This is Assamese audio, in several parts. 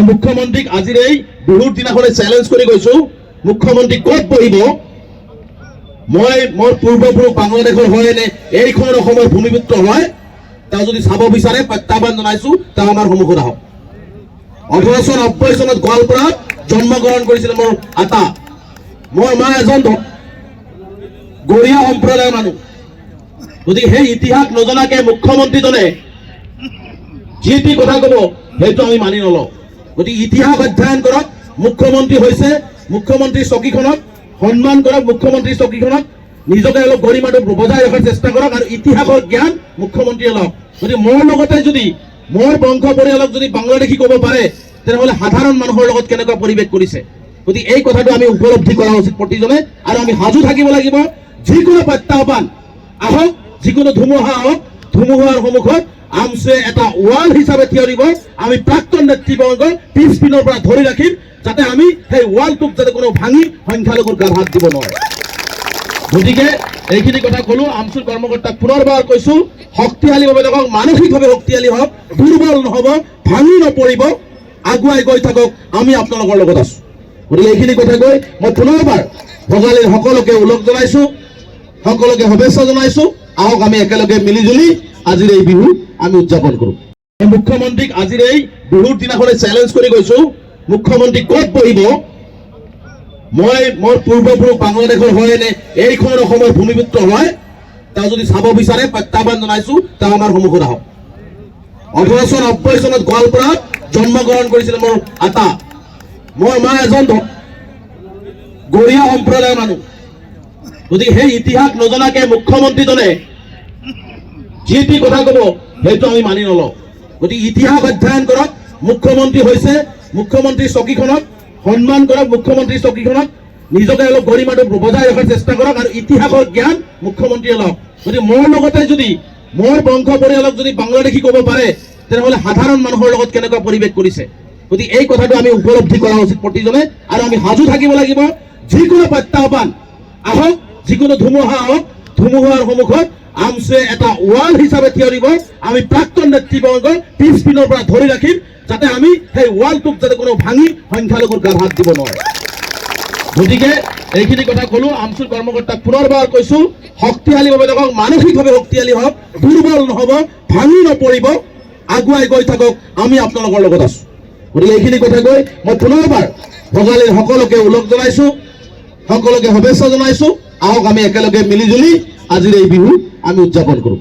মুখ্যমন্ত্ৰীক আজিৰ এই বিহুৰ দিনাখনে চেলেঞ্জ কৰি গৈছো, মুখ্যমন্ত্ৰী ক'ত বহিব? মোৰ পূৰ্বপুৰুষ বাংলাদেশৰ হয় নে এইখন অসমৰ ভূমিপুত্ৰ হয়, তেওঁ যদি চাব বিচাৰে প্ৰত্যাহ্বান জনাইছো, তেওঁ আমাৰ সন্মুখত আহক। 1890 চনত গোৱালপাৰাত জন্মগ্ৰহণ কৰিছিল মোৰ আতা। মোৰ মা এজন গৰীয়া সম্প্ৰদায়ৰ মানুহ। গতিকে সেই ইতিহাস নজনাকে মুখ্যমন্ত্ৰীজনে যি টি কথা ক'ব, সেইটো আমি মানি নলওঁ। গতিকে ইতিহাস অধ্যয়ন কৰক। মুখ্যমন্ত্ৰী হৈছে, মুখ্যমন্ত্ৰীৰ চকীখনক সন্মান কৰক, মুখ্যমন্ত্ৰীৰ চকীখনক নিজকে অলপ গৰিমাটো বজাই ৰখাৰ চেষ্টা কৰক, আৰু ইতিহাসৰ জ্ঞান মুখ্যমন্ত্ৰীয়ে লওক। গতিকে মোৰ লগতে যদি মোৰ বংশ পৰিয়ালক যদি বাংলাদেশী ক'ব পাৰে, তেনেহ'লে সাধাৰণ মানুহৰ লগত কেনেকুৱা পৰিৱেশ কৰিছে। গতিকে এই কথাটো আমি উপলব্ধি কৰা উচিত প্ৰতিজনে, আৰু আমি সাজু থাকিব লাগিব। যিকোনো প্ৰত্যাহ্বান আহক, যিকোনো ধুমুহা আহক, ধুমুহাৰ সন্মুখত আমছে এটা ৱাল হিচাপে থিয় দিব। আমি প্ৰাক্তন নেতৃবৰ্গ পিছ পিনৰ পৰা ধৰি ৰাখিম, যাতে আমি সেই ৱালটোক যাতে কোনো ভাঙি সংখ্যালঘুৰ গাত হাত দিব নোৱাৰে। গতিকে এইখিনি কথা ক'লো। আমচুৰ কৰ্মকৰ্তাক পুনৰবাৰ কৈছো, শক্তিশালী ভাৱে থাকক, মানসিকভাৱে শক্তিশালী হওক, দুৰ্বল নহ'ব, ভাঙি নপৰিব, আগুৱাই গৈ থাকক। আমি আপোনালোকৰ লগত আছো। গতিকে এইখিনি কথা কৈ মই পুনৰবাৰ ভোগালীৰ সকলোকে ওলগ জনাইছো, সকলোকে শুভেচ্ছা জনাইছো। আহক আমি একেলগে মিলিজুলি আজিৰ এই বিহু আমি উদযাপন কৰো। মুখ্যমন্ত্ৰীক আজিৰ এই বিহুৰ দিনাখনে চেলেঞ্জ কৰি গৈছো, মুখ্যমন্ত্ৰী ক'ত বহিব? মোৰ পূৰ্বপুৰুষ বাংলাদেশৰ হয় নে এইখন অসমৰ ভূমিপুত্ৰ হয়, তেওঁ যদি চাব বিচাৰে প্ৰত্যাহ্বান জনাইছো, তেওঁ আমাৰ সন্মুখত আহক। 1890 চনত গোৱালপাৰাত জন্মগ্ৰহণ কৰিছিল মোৰ আতা। মোৰ মা এজন গৰীয়া সম্প্ৰদায়ৰ মানুহ। গতিকে সেই ইতিহাস নজনাকে মুখ্যমন্ত্ৰীজনে যি টি কথা ক'ব, সেইটো আমি মানি নলওঁ। গতিকে ইতিহাস অধ্যয়ন কৰক। মুখ্যমন্ত্ৰী হৈছে, মুখ্যমন্ত্ৰীৰ চকীখনক সন্মান কৰক, মুখ্যমন্ত্ৰীৰ চকীখনক নিজকে অলপ গৰিমাটো বজাই ৰখাৰ চেষ্টা কৰক, আৰু ইতিহাসৰ জ্ঞান মুখ্যমন্ত্ৰীয়ে লওক। গতিকে মোৰ লগতে যদি মোৰ বংশ পৰিয়ালক যদি বাংলাদেশী ক'ব পাৰে, তেনেহ'লে সাধাৰণ মানুহৰ লগত কেনেকুৱা পৰিৱেশ কৰিছে। গতিকে এই কথাটো আমি উপলব্ধি কৰা উচিত প্ৰতিজনে, আৰু আমি সাজু থাকিব লাগিব। যিকোনো প্ৰত্যাহ্বান আহক, যিকোনো ধুমুহা আহক, ধুমুহাৰ সন্মুখত আমছে এটা ৱাল হিচাপে থিয় দিব। আমি প্ৰাক্তন নেতৃবৰ্গ পিছ পিনৰ পৰা ধৰি ৰাখিম, যাতে আমি সেই ৱালটোক যাতে কোনো ভাঙি সংখ্যালঘুৰ গাত হাত দিব নোৱাৰে। গতিকে এইখিনি কথা ক'লো। আমচুৰ কৰ্মকৰ্তাক পুনৰবাৰ কৈছো, শক্তিশালী ভাৱে থাকক, মানসিকভাৱে শক্তিশালী হওক, দুৰ্বল নহ'ব, ভাঙি নপৰিব, আগুৱাই গৈ থাকক। আমি আপোনালোকৰ লগত আছো। গতিকে এইখিনি কথা কৈ মই পুনৰবাৰ ভোগালীৰ সকলোকে ওলগ জনাইছো, সকলোকে শুভেচ্ছা জনাইছো। আহক আমি একেলগে মিলিজুলি আজিৰ এই বিহু আমি উদযাপন কৰো।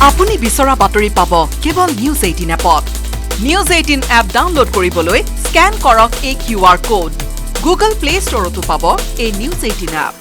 আপুনি বিচৰা বাতৰি পাব কেৱল নিউজ 18 এপত। নিউজ 18 এপ ডাউনলোড কৰিবলৈ স্কেন কৰক এই QR কোড। গুগল প্লে ষ্টৰতো পাব এই নিউজ 18 এপ।